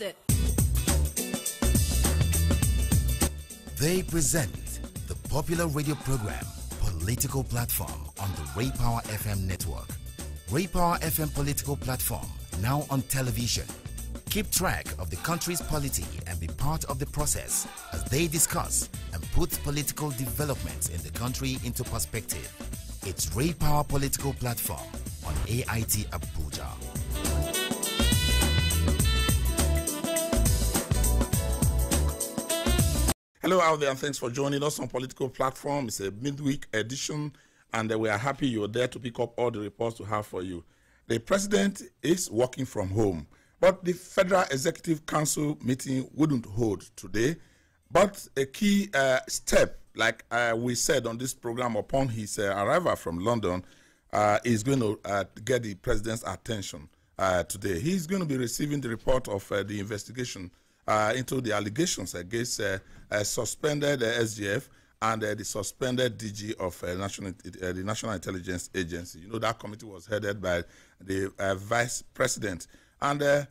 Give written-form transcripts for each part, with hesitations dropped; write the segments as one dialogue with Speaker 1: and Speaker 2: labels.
Speaker 1: it.
Speaker 2: They present the popular radio program Political Platform on the Ray Power FM network. Ray Power FM Political Platform, now on television. Keep track of the country's polity and be part of the process as they discuss and put political developments in the country into perspective. It's Ray Power Political Platform on AIT Abuja.
Speaker 3: Hello out there, and thanks for joining us on Political Platform. It's a midweek edition, and we are happy you're there to pick up all the reports we have for you. The president is working from home, but the Federal Executive Council meeting wouldn't hold today. But a key step, like we said on this program upon his arrival from London, is going to get the president's attention today. He's going to be receiving the report of the investigation into the allegations against suspended SGF and the suspended DG of the National Intelligence Agency. You know, that committee was headed by the vice president. And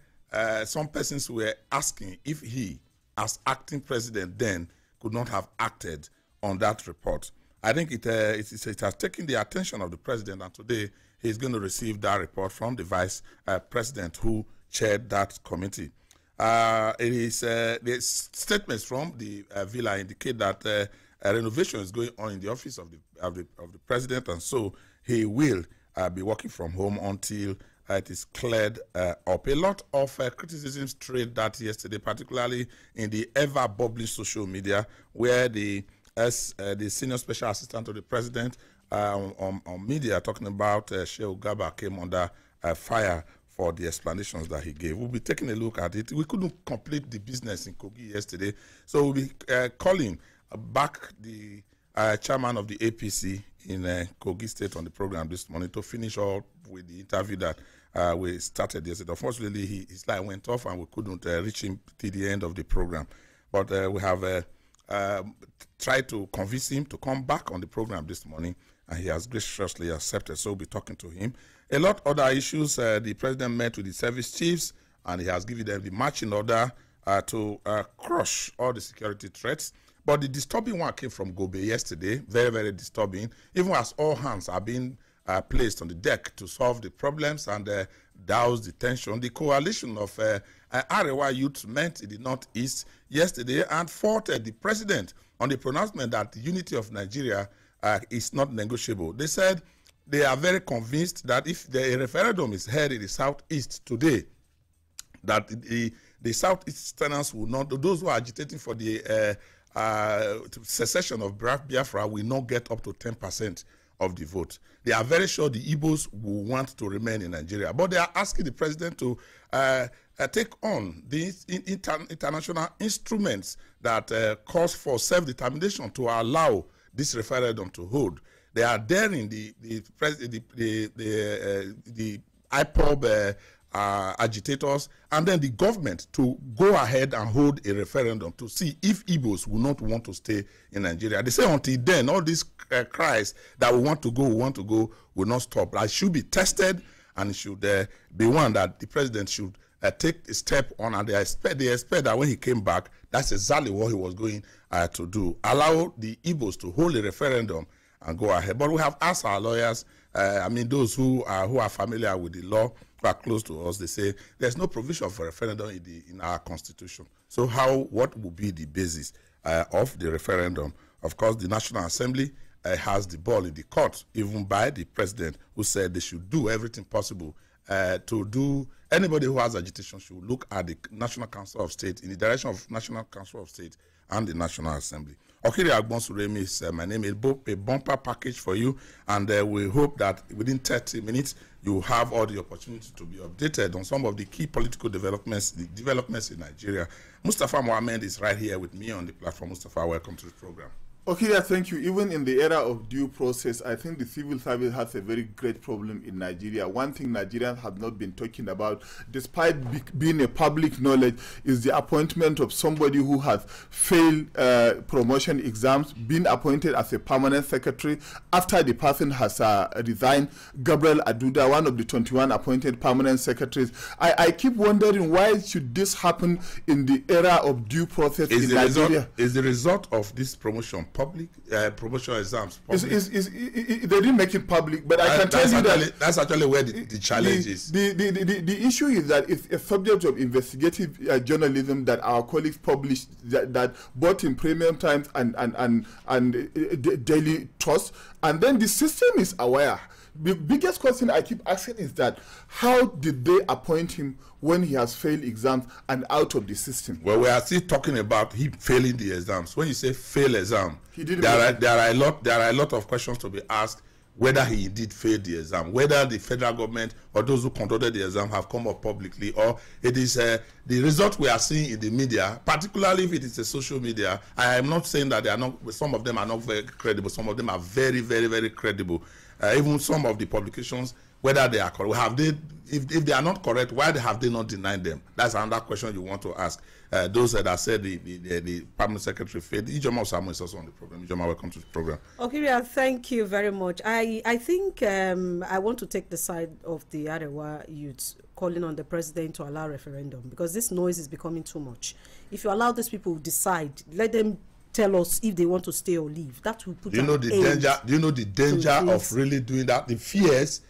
Speaker 3: some persons were asking if he, as acting president then, could not have acted on that report. I think it has taken the attention of the president, and today he's going to receive that report from the vice president who chaired that committee. The statements from the villa indicate that a renovation is going on in the office of the president, and so he will be working from home until it is cleared up. A lot of criticisms trailed that yesterday, particularly in the ever-bubbling social media, where the senior special assistant to the president on media talking about Shehu Gaba came under fire for the explanations that he gave. We'll be taking a look at it. We couldn't complete the business in Kogi yesterday, so we'll be calling back the chairman of the APC in Kogi State on the program this morning to finish up with the interview that we started yesterday. Unfortunately, his line went off and we couldn't reach him till the end of the program. But we have tried to convince him to come back on the program this morning, and he has graciously accepted, so we'll be talking to him. A lot of other issues. The president met with the service chiefs, and he has given them the marching order to crush all the security threats. But the disturbing one came from Gobe yesterday, very, very disturbing, even as all hands are being placed on the deck to solve the problems and douse the tension. The coalition of Arewa youth met in the northeast yesterday and fought the president on the pronouncement that the unity of Nigeria is not negotiable. They said they are very convinced that if the referendum is held in the southeast today, that the southeasterners will not, those who are agitating for the secession of Biafra will not get up to 10% of the vote. They are very sure the Igbos will want to remain in Nigeria, but they are asking the president to take on these international instruments that calls for self-determination to allow this referendum to hold. They are daring the IPOB agitators and then the government to go ahead and hold a referendum to see if Igbos will not want to stay in Nigeria. They say until then, all these cries that we want to go will not stop. It should be tested, and it should be one that the president should take a step on, and they expect that when he came back, that's exactly what he was going to do. Allow the Igbos to hold a referendum and go ahead. But we have asked our lawyers, those who are familiar with the law, who are close to us, they say there's no provision for referendum in our constitution. So what would be the basis of the referendum? Of course, the National Assembly has the ball in the court, even by the president, who said they should do everything possible to do. Anybody who has agitation should look at the National Council of State, in the direction of National Council of State and the National Assembly. Okiri Agbonsuremi is my name. A bumper package for you, and we hope that within 30 minutes you have all the opportunity to be updated on some of the key political developments in Nigeria. Mustafa Mohammed is right here with me on the platform. Mustafa, welcome to the program.
Speaker 1: Okay, yeah, thank you. Even in the era of due process, I think the civil service has a very great problem in Nigeria. One thing Nigerians have not been talking about, despite being a public knowledge, is the appointment of somebody who has failed promotion exams, been appointed as a permanent secretary after the person has resigned. Gabriel Aduda, one of the 21 appointed permanent secretaries. I keep wondering, why should this happen in the era of due process in Nigeria?
Speaker 3: Is the result of this promotion public promotional exams?
Speaker 1: They didn't make it public, but I can tell you that
Speaker 3: that's actually where the challenge is.
Speaker 1: The issue is that it's a subject of investigative journalism that our colleagues published, that both in Premium Times and Daily Trust, and then the system is aware. The biggest question I keep asking is that how did they appoint him when he has failed exams and out of the system?
Speaker 3: Well, we are still talking about him failing the exams. When you say fail exam, there are a lot of questions to be asked, whether he indeed failed the exam, whether the federal government or those who conducted the exam have come up publicly, or it is the result we are seeing in the media, particularly if it is a social media. I am not saying that they are not, some of them are not very credible, some of them are very, very, very credible. Even some of the publications, whether they are correct, have they, if they are not correct, why have they not denied them? That's another question you want to ask. Those that said the permanent secretary failed. Ijoma Osamo is also on the program. Ijoma, welcome to the program.
Speaker 4: Okay, yeah, thank you very much. I think I want to take the side of the Arewa youths calling on the president to allow referendum, because this noise is becoming too much. If you allow these people to decide, let them tell us if they want to stay or leave. That will put.
Speaker 3: Do you know the danger? Do you know the danger of really doing that? The fears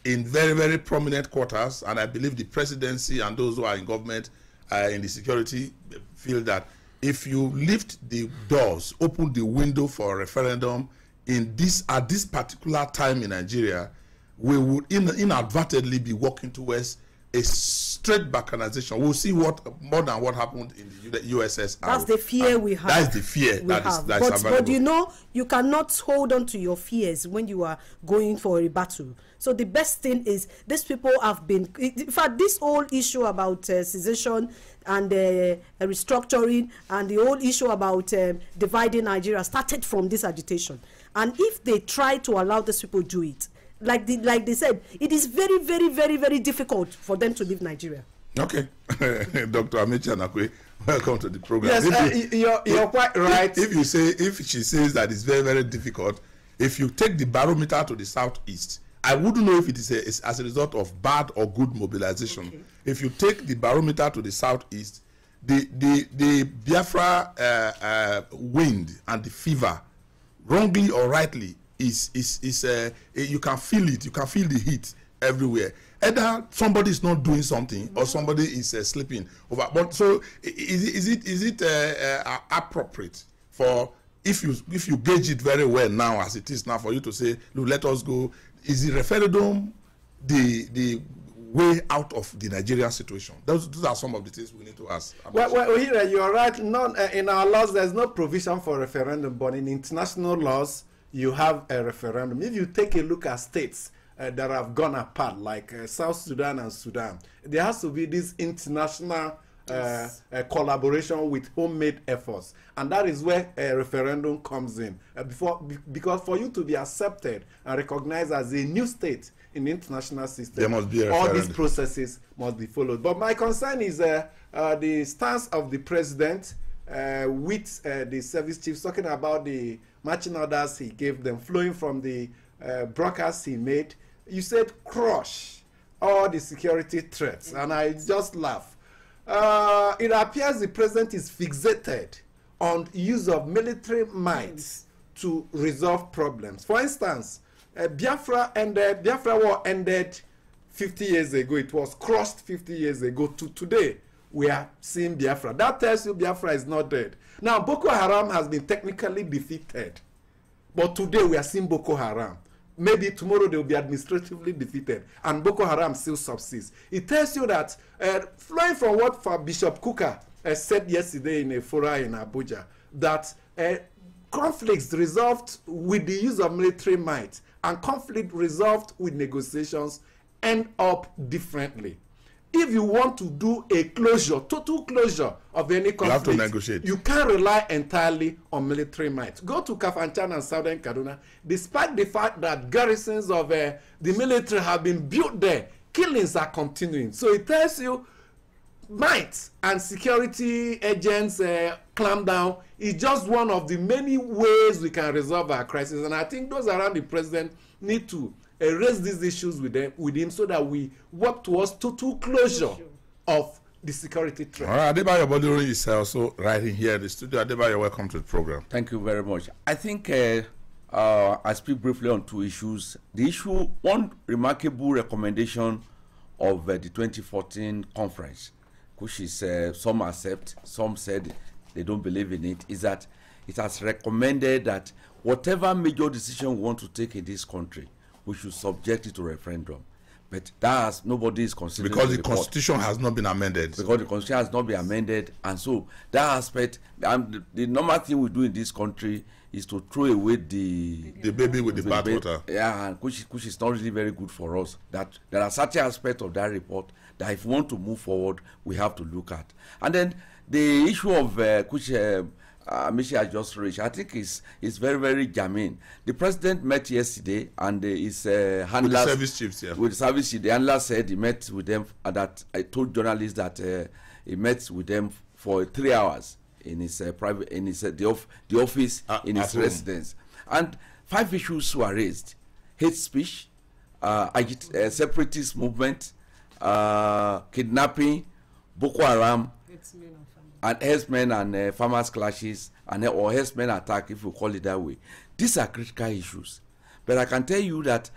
Speaker 3: in very, very prominent quarters, and I believe the presidency and those who are in government, in the security, feel that if you lift the doors, open the window for a referendum at this particular time in Nigeria, we would inadvertently be walking towards a straight balkanization. We'll see more than what happened in the USSR.
Speaker 4: That's the fear we have.
Speaker 3: That's the fear that's
Speaker 4: but you know, you cannot hold on to your fears when you are going for a battle. So the best thing is, these people have been, in fact, this whole issue about secession and restructuring, and the whole issue about dividing Nigeria started from this agitation. And if they try to allow these people to do it, like they said, it is very, very, very, very difficult for them to leave Nigeria.
Speaker 3: Okay. Dr. Amechi Anakwe, welcome to the program.
Speaker 5: Yes, you're quite right.
Speaker 3: If she says that it's very, very difficult, if you take the barometer to the southeast, I wouldn't know if it is as a result of bad or good mobilization. Okay. If you take the barometer to the southeast, the Biafra wind and the fever, wrongly or rightly, you can feel it. You can feel the heat everywhere. Either somebody is not doing something or somebody is sleeping over. But so is it appropriate for, if you gauge it very well now as it is now, for you to say, look, let us go? Is the referendum the way out of the Nigerian situation? Those are some of the things we need to ask.
Speaker 5: Well, here you are right. In our laws, there's no provision for referendum, but in international laws, you have a referendum. If you take a look at states that have gone apart, like South Sudan and Sudan, there has to be this international collaboration with homemade efforts, and that is where a referendum comes in. Because for you to be accepted and recognized as a new state in the international system,
Speaker 3: there must be a referendum.
Speaker 5: All these processes must be followed. But my concern is the stance of the president with the service chiefs, talking about the marching orders he gave them, flowing from the broadcasts he made. You said crush all the security threats, and I just laugh. It appears the president is fixated on use of military might to resolve problems. For instance, Biafra war ended 50 years ago. It was crushed 50 years ago. To today, we are seeing Biafra. That tells you Biafra is not dead. Now, Boko Haram has been technically defeated, but today we are seeing Boko Haram. Maybe tomorrow they will be administratively defeated, and Boko Haram still subsists. It tells you that, flowing from what Bishop Kuka said yesterday in a forum in Abuja, that conflicts resolved with the use of military might and conflict resolved with negotiations end up differently. if you want to do a closure, total closure of any conflict,
Speaker 3: you have to negotiate.
Speaker 5: You can't rely entirely on military might. Go to Kafanchan and Southern Kaduna, despite the fact that garrisons of the military have been built there, killings are continuing. So it tells you might and security agents clamp down is just one of the many ways we can resolve our crisis. And I think those around the president need to raise these issues with him so that we work towards total closure of the security threat.
Speaker 3: All right, Adebayo Boduri is also right in here in the studio. Adebayo, welcome to the program.
Speaker 6: Thank you very much. I think I speak briefly on two issues. The issue, one remarkable recommendation of the 2014 conference, which is some accept, some said they don't believe in it, is that it has recommended that whatever major decision we want to take in this country, we should subject it to referendum. But that has, nobody is considering
Speaker 3: because the constitution has not been amended.
Speaker 6: Because the constitution has not been amended, and so that aspect, the normal thing we do in this country is to throw away the
Speaker 3: baby with the bathwater.
Speaker 6: Yeah, which is not really very good for us. That there are certain aspects of that report that if we want to move forward, we have to look at. And then the issue of which Michi has just raised, I think is very, very germane. The president met yesterday, and his handlers
Speaker 3: with the service chiefs, yeah.
Speaker 6: With the service chiefs, the handler said he met with them, and that I told journalists that he met with them for 3 hours in his private, in his the office in his residence, and 5 issues were raised: hate speech, separatist movement, kidnapping, Boko Haram, and herdsmen and farmers clashes, and or herdsmen attack, if we call it that way. These are critical issues. But I can tell you that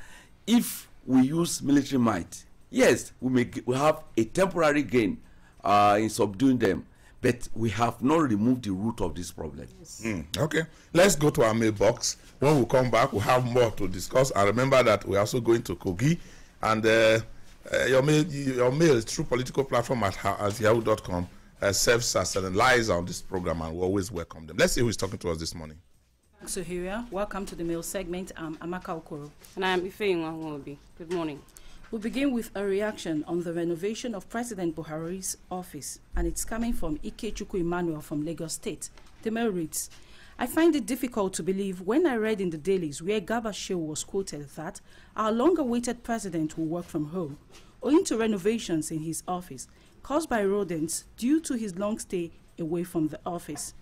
Speaker 6: if we use military might, yes, we have a temporary gain in subduing them, but we have not removed the root of this problem.
Speaker 4: Yes.
Speaker 3: Okay, let's go to our mailbox. When we come back, we'll have more to discuss. And remember that we're also going to Kogi, and your mail is through political platform at yahoo.com. Serves as and lies on this program, and we always welcome them. Let's see who is talking to us this morning.
Speaker 7: Suhiria, welcome to the mail segment. I'm Amaka Okoro.
Speaker 8: And I'm Ifeyinwa Nwobi. Good morning.
Speaker 7: We'll begin with a reaction on the renovation of President Buhari's office, and it's coming from Ikechukwu Emmanuel from Lagos State. The mail reads, I find it difficult to believe when I read in the dailies where Garba Shehu was quoted that our long-awaited president will work from home, owing to renovations in his office caused by rodents due to his long stay away from the office.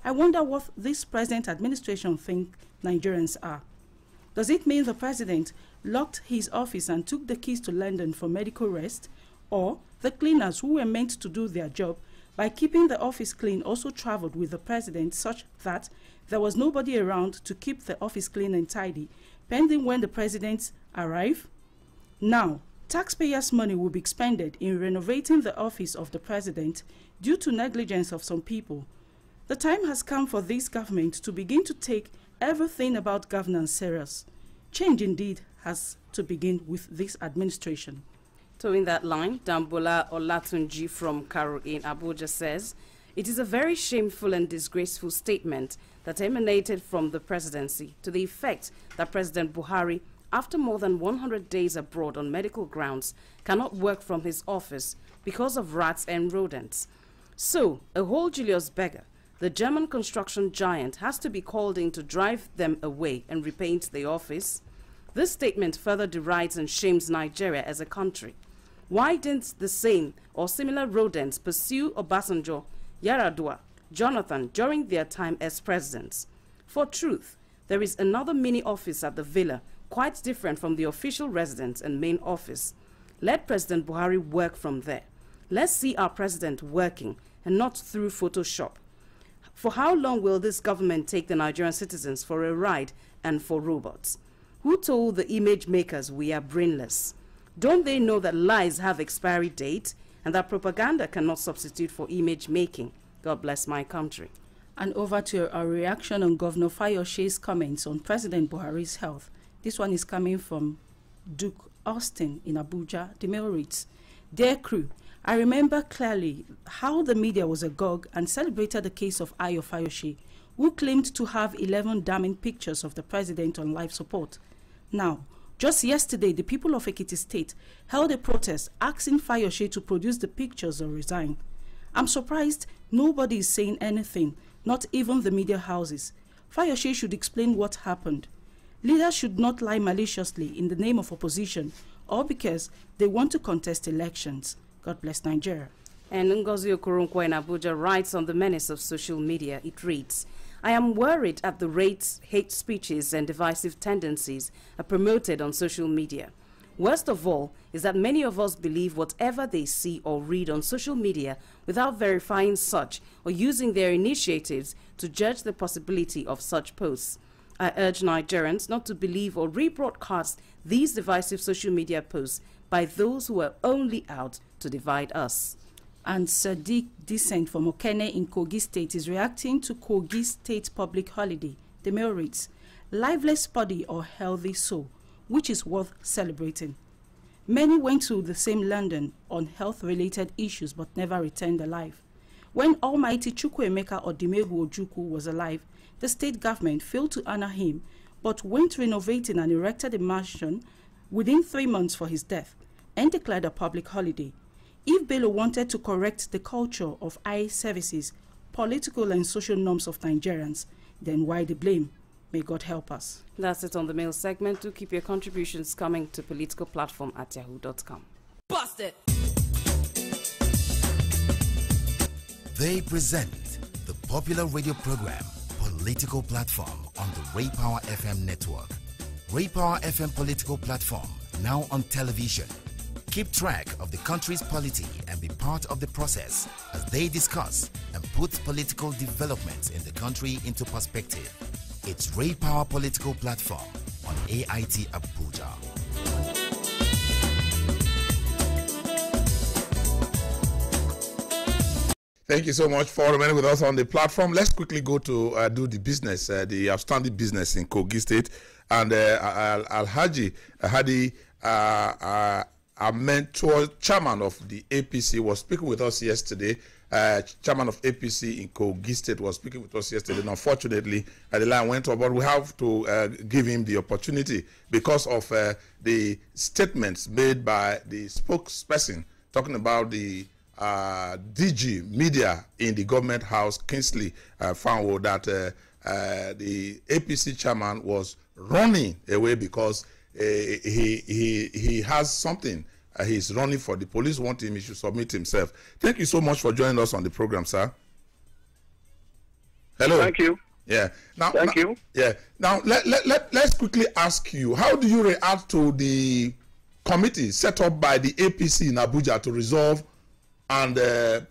Speaker 7: I wonder what this present administration think Nigerians are. Does it mean the president locked his office and took the keys to London for medical rest, or the cleaners who were meant to do their job by keeping the office clean also traveled with the president such that there was nobody around to keep the office clean and tidy, pending when the president arrive? Now, taxpayers' money will be expended in renovating the office of the president due to negligence of some people. The time has come for this government to begin to take everything about governance serious. Change indeed has to begin with this administration.
Speaker 8: So in that line, Dambola Olatunji from Karo in Abuja says, it is a very shameful and disgraceful statement that emanated from the presidency to the effect that President Buhari, after more than 100 days abroad on medical grounds, cannot work from his office because of rats and rodents. So, a whole Julius Berger, the German construction giant, has to be called in to drive them away and repaint the office. This statement further derides and shames Nigeria as a country. Why didn't the same or similar rodents pursue Obasanjo, Yaradua, Jonathan during their time as presidents? For truth, there is another mini office at the villa, quite different from the official residence and main office. Let President Buhari work from there. Let's see our president working and not through Photoshop. For how long will this government take the Nigerian citizens for a ride and for robots? Who told the image makers we are brainless? Don't they know that lies have expiry date and that propaganda cannot substitute for image making? God bless my country.
Speaker 7: And over to our reaction on Governor Fayoshe's comments on President Buhari's health. This one is coming from Duke Austin in Abuja. The mail reads, Dear crew, I remember clearly how the media was agog and celebrated the case of Ayo Fayoshe, who claimed to have 11 damning pictures of the president on life support. Now, Just yesterday, the people of Kogi State held a protest asking Fayose to produce the pictures or resign. I'm surprised nobody is saying anything, not even the media houses. Fayose should explain what happened. Leaders should not lie maliciously in the name of opposition or because they want to contest elections. God bless Nigeria.
Speaker 8: And Ngozi Okoronkwo in Abuja writes on the menace of social media. It reads, I am worried at the rates hate speeches and divisive tendencies are promoted on social media. Worst of all is that many of us believe whatever they see or read on social media without verifying such or using their initiatives to judge the possibility of such posts. I urge Nigerians not to believe or rebroadcast these divisive social media posts by those who are only out to divide us.
Speaker 7: And Sadiq Descent from Okene in Kogi State is reacting to Kogi State public holiday. The mail reads, liveless body or healthy soul, which is worth celebrating. Many went to the same London on health-related issues but never returned alive. When Almighty Chukwuemeka Odimegwu Ojukwu was alive, the state government failed to honor him but went renovating and erected a mansion within 3 months for his death and declared a public holiday. If Bello wanted to correct the culture of eye services, political and social norms of Nigerians, then why the blame? May God help us.
Speaker 8: That's it on the mail segment. Do keep your contributions coming to politicalplatform@yahoo.com.
Speaker 9: Bust it!
Speaker 2: They present the popular radio program Political Platform on the Ray Power FM network. Ray Power FM Political Platform, now on television. Keep track of the country's polity and be part of the process as they discuss and put political developments in the country into perspective. It's Ray Power Political Platform on AIT Abuja.
Speaker 3: Thank you so much for remaining with us on the platform. Let's quickly go to do the business, the outstanding business in Kogi State. And Alhaji Hadi mentor, chairman of the APC, was speaking with us yesterday. Chairman of APC in Kogi State was speaking with us yesterday. And unfortunately, the line went off, but we have to give him the opportunity because of the statements made by the spokesperson talking about the DG media in the government house. Kingsley found that the APC chairman was running away because he has something. He's running for the police want him, he should submit himself. Thank you so much for joining us on the program, sir. Hello.
Speaker 10: Thank you.
Speaker 3: Yeah. Now,
Speaker 10: Thank you.
Speaker 3: Yeah. Now let's quickly ask you, how do you react to the committee set up by the APC in Abuja to resolve and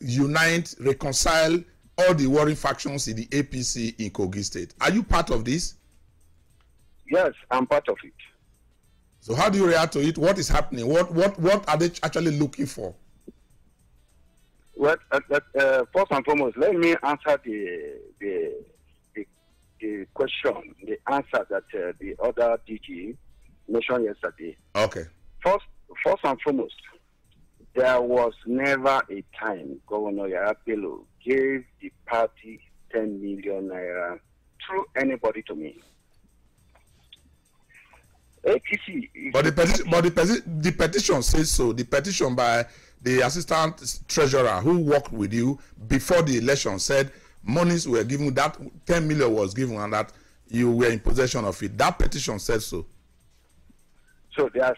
Speaker 3: unite, reconcile all the warring factions in the APC in Kogi State? Are you part of this?
Speaker 10: Yes, I'm part of it.
Speaker 3: So how do you react to it? What is happening? What are they actually looking for?
Speaker 10: Well, first and foremost, let me answer the question, the answer that the other DG mentioned yesterday.
Speaker 3: Okay.
Speaker 10: First and foremost, there was never a time Governor Yarapelo gave the party 10 million naira through anybody to me. APC.
Speaker 3: But the petition says so. The petition by the assistant treasurer who worked with you before the election said monies were given, that 10 million was given, and that you were in possession of it. That petition says so.
Speaker 10: So there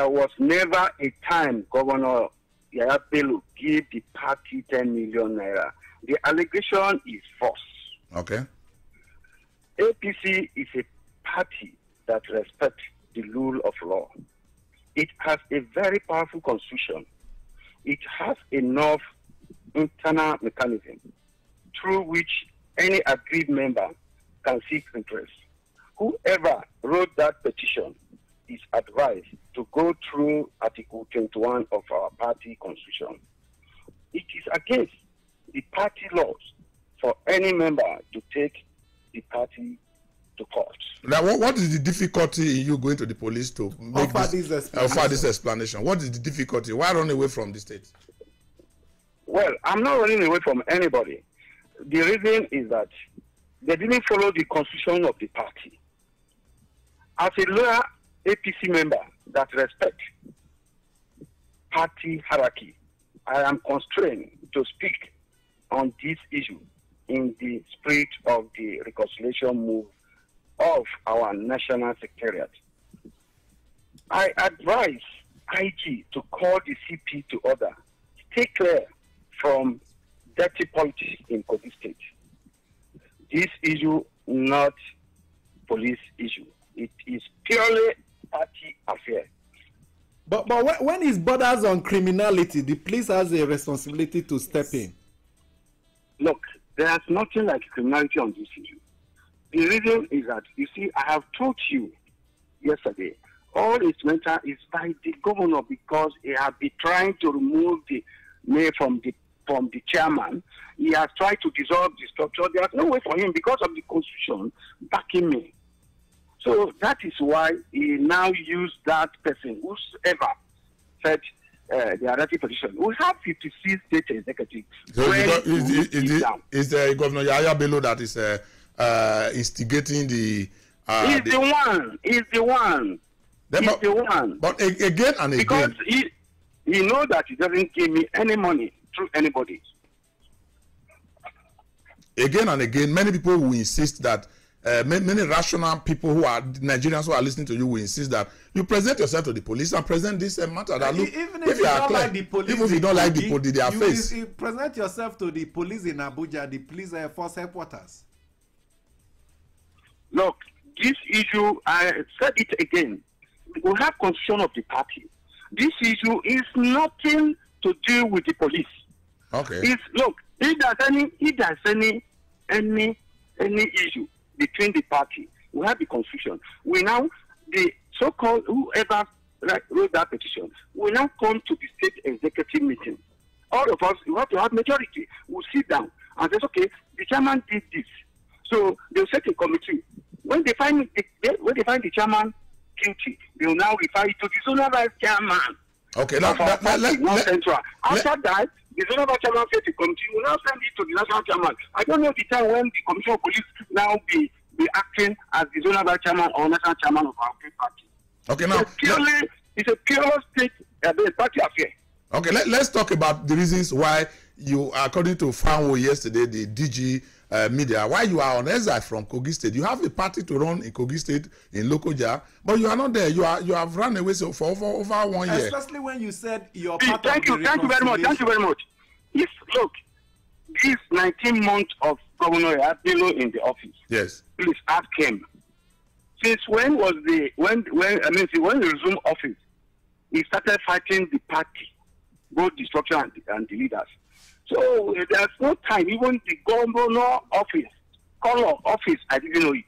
Speaker 10: was never a time Governor Yaya Bello gave the party 10 million naira. The allegation is false.
Speaker 3: Okay.
Speaker 10: APC is a party that respects the rule of law. It has a very powerful constitution. It has enough internal mechanism through which any aggrieved member can seek redress. Whoever wrote that petition is advised to go through Article 21 of our party constitution. It is against the party laws for any member to take the party to court.
Speaker 3: Now, what is the difficulty in you going to the police to make offer this explanation? What is the difficulty? Why run away from the state?
Speaker 10: Well, I'm not running away from anybody. The reason is that they didn't follow the constitution of the party. As a lawyer, APC member that respect party hierarchy, I am constrained to speak on this issue in the spirit of the reconciliation move of our national secretariat. I advise IG to call the CP to order. Stay clear from dirty politics in Kogi State. This issue not police issue. It is purely party affair.
Speaker 5: But when it borders on criminality, the police has a responsibility to step in.
Speaker 10: Look, there's nothing like criminality on this issue. The reason is that, you see, I have told you yesterday, all its matter is by the governor because he has been trying to remove the mayor from the chairman. He has tried to dissolve the structure. There's no way for him because of the constitution backing me. So that is why he now used that person, whosoever said the erratic position. We have 56 state executives.
Speaker 3: So is the Governor Yahya Bello that is instigating the...
Speaker 10: He's the one. He's the one.
Speaker 3: But again and again...
Speaker 10: Because he knows that he doesn't give me any money through anybody.
Speaker 3: Again and again, many people will insist that many rational people who are Nigerians who are listening to you will insist that you present yourself to the police and present this matter. That look,
Speaker 5: even if you don't like the police,
Speaker 3: even if you don't like the police, their face.
Speaker 5: You present yourself to the police in Abuja, the police force headquarters.
Speaker 10: Look, this issue, I said it again. We have constitution of the party. This issue is nothing to do with the police.
Speaker 3: Okay.
Speaker 10: Look, if there's any issue between the party, we have the confusion. We now, the so-called whoever wrote that petition, we now come to the state executive meeting. All of us, we have to have majority. We'll sit down and say, okay, the chairman did this. So they'll set a committee. When they find the chairman guilty, they will now refer it to the zonal vice chairman.
Speaker 3: Okay, now
Speaker 10: After that, the zonal vice chairman set a committee. We will now send it to the national chairman. I don't know the time when the commissioner of police now be acting as the zonal vice chairman or national chairman of our party.
Speaker 3: Okay, now
Speaker 10: it's a pure state party affair.
Speaker 3: Okay, let's talk about the reasons why you, according to Fanwo yesterday, the DG media, why you are on exile from Kogi State. You have a party to run in Kogi State in Lokoja, but you are not there. You have run away for over 1 year.
Speaker 5: Especially when you said your part
Speaker 10: Thank you very much. Look, this 19 months of Governor Bello in the office.
Speaker 3: Yes.
Speaker 10: Please ask him. Since when he resumed office, he started fighting the party, both the structure and the leaders. So there's no time. Even the governor office, I didn't know it.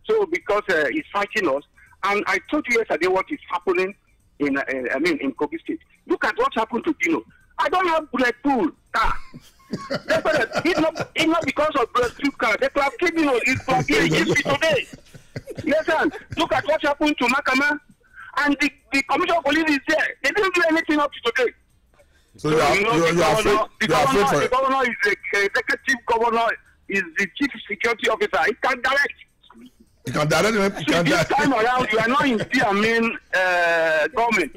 Speaker 10: So because he's fighting us, and I told you yesterday what is happening in Kogi State. Look at what happened to Dino. I don't have bulletproof car. It's not because of bulletproof car. They could have killed Dino. It's from here today. Yes, sir. Look at what happened to Makama, and the commissioner of police is there. They didn't do anything up to today.
Speaker 3: So you are afraid.
Speaker 10: The governor is the executive governor, is the chief security officer. He can direct.
Speaker 3: He can direct.
Speaker 10: This time around, you are not in the government.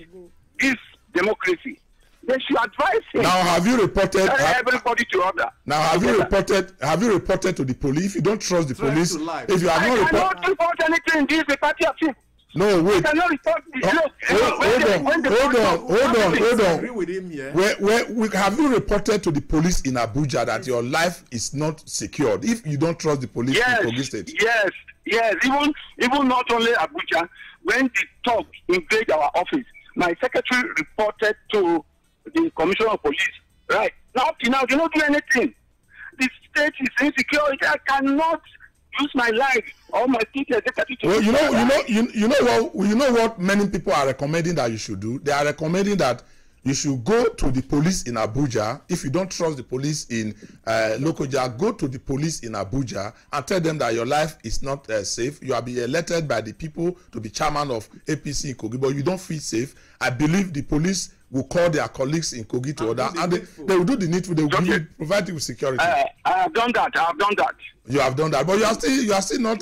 Speaker 10: This democracy. They should advise him.
Speaker 3: Now, have you reported?
Speaker 10: Everybody to order.
Speaker 3: Now, have you reported to the police? If you don't trust the police, if you have not
Speaker 10: cannot report anything. This is a party of him.
Speaker 3: No, wait.
Speaker 10: I cannot report.
Speaker 3: Hold on. Have you reported to the police in Abuja that your life is not secured if you don't trust the police in Kogi State?
Speaker 10: Yes. Even not only Abuja. When the talk invade our office, my secretary reported to the commissioner of police. Right now, they don't do anything. The state is insecure. I cannot use my life or my teacher.
Speaker 3: Well, you know what many people are recommending that you should do. They are recommending that you should go to the police in Abuja. If you don't trust the police in Lokoja, go to the police in Abuja and tell them that your life is not safe. You have been elected by the people to be chairman of APC in Kogi, but you don't feel safe. I believe the police will call their colleagues in Kogi to order, and they will do the needful. They will provide you with security.
Speaker 10: I have done that.
Speaker 3: You have done that, but you are still not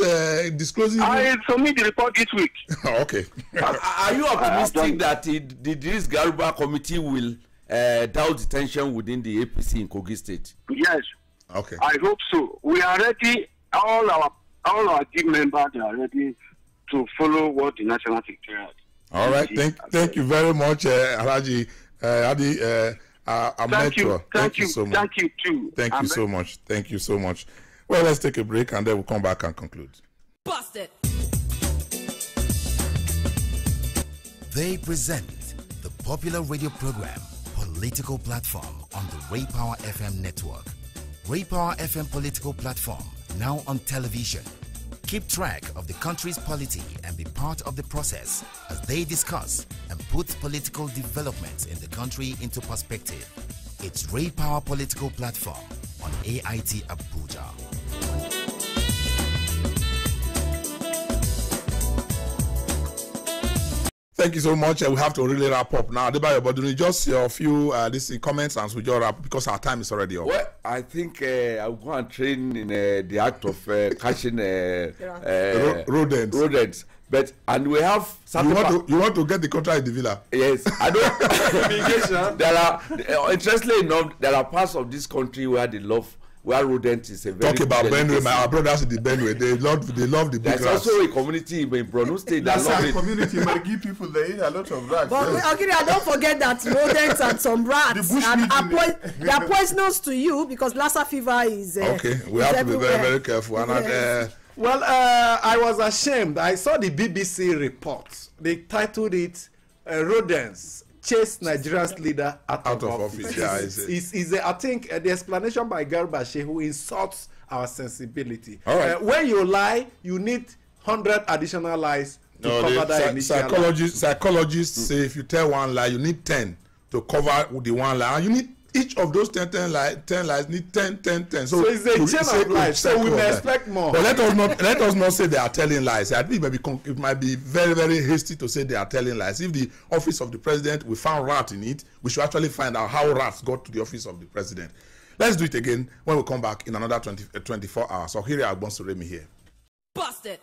Speaker 3: disclosing.
Speaker 10: I submit the report this week.
Speaker 3: Okay.
Speaker 6: Are you optimistic that this Garuba committee will down the tension within the APC in Kogi State?
Speaker 10: Yes.
Speaker 3: Okay.
Speaker 10: I hope so. We are ready. All our team members are ready to follow what the National Secretariat.
Speaker 3: All right. Thank you very much, Alhaji Adi. Thank you so much.
Speaker 10: Thank you too.
Speaker 3: Thank you so much. Thank you so much. Well, let's take a break and then we'll come back and conclude.
Speaker 9: Bust it.
Speaker 2: They present the popular radio program Political Platform on the Ray Power FM network. Ray Power FM Political Platform, now on television. Keep track of the country's polity and be part of the process as they discuss and put political developments in the country into perspective. It's Ray Power Political Platform on AIT Abuja.
Speaker 3: Thank you so much. We have to really wrap up now. But just a few comments and we just wrap because our time is already up.
Speaker 6: Well, I think I'll go and train in the act of catching rodents. And we have
Speaker 3: you want to get the contract in the villa?
Speaker 6: Yes, I don't. There are interestingly enough, there are parts of this country where where rodent is a very
Speaker 3: talk about Benue. My brothers in the Benue, they love the big
Speaker 6: rats. There's also a community in Borno State that love it.
Speaker 1: Community Margi people, they eat a lot of rats.
Speaker 4: But yes. Don't forget that rodents and some rats they are poisonous to you because Lassa fever is
Speaker 3: okay. We have to be very, very careful.
Speaker 4: Yes.
Speaker 5: Well, I was ashamed. I saw the BBC report. They titled it "Rodents Chase Nigeria's Leader Out of Office." Yeah, I think the explanation by Garba Shehu insults our sensibility.
Speaker 3: All right.
Speaker 5: When you lie, you need 100 additional lies to cover that initial
Speaker 3: Psychologists say if you tell one lie, you need 10 to cover the one lie. And you need each of those 10 lies need 10. So
Speaker 5: it's a chain of lies. So we may expect more.
Speaker 3: But let us not say they are telling lies. I think it might be very, very hasty to say they are telling lies. If the office of the president, we found rat in it, we should actually find out how rats got to the office of the president. Let's do it again when we come back in another 24 hours. So here I want to read me here.
Speaker 9: Bust it.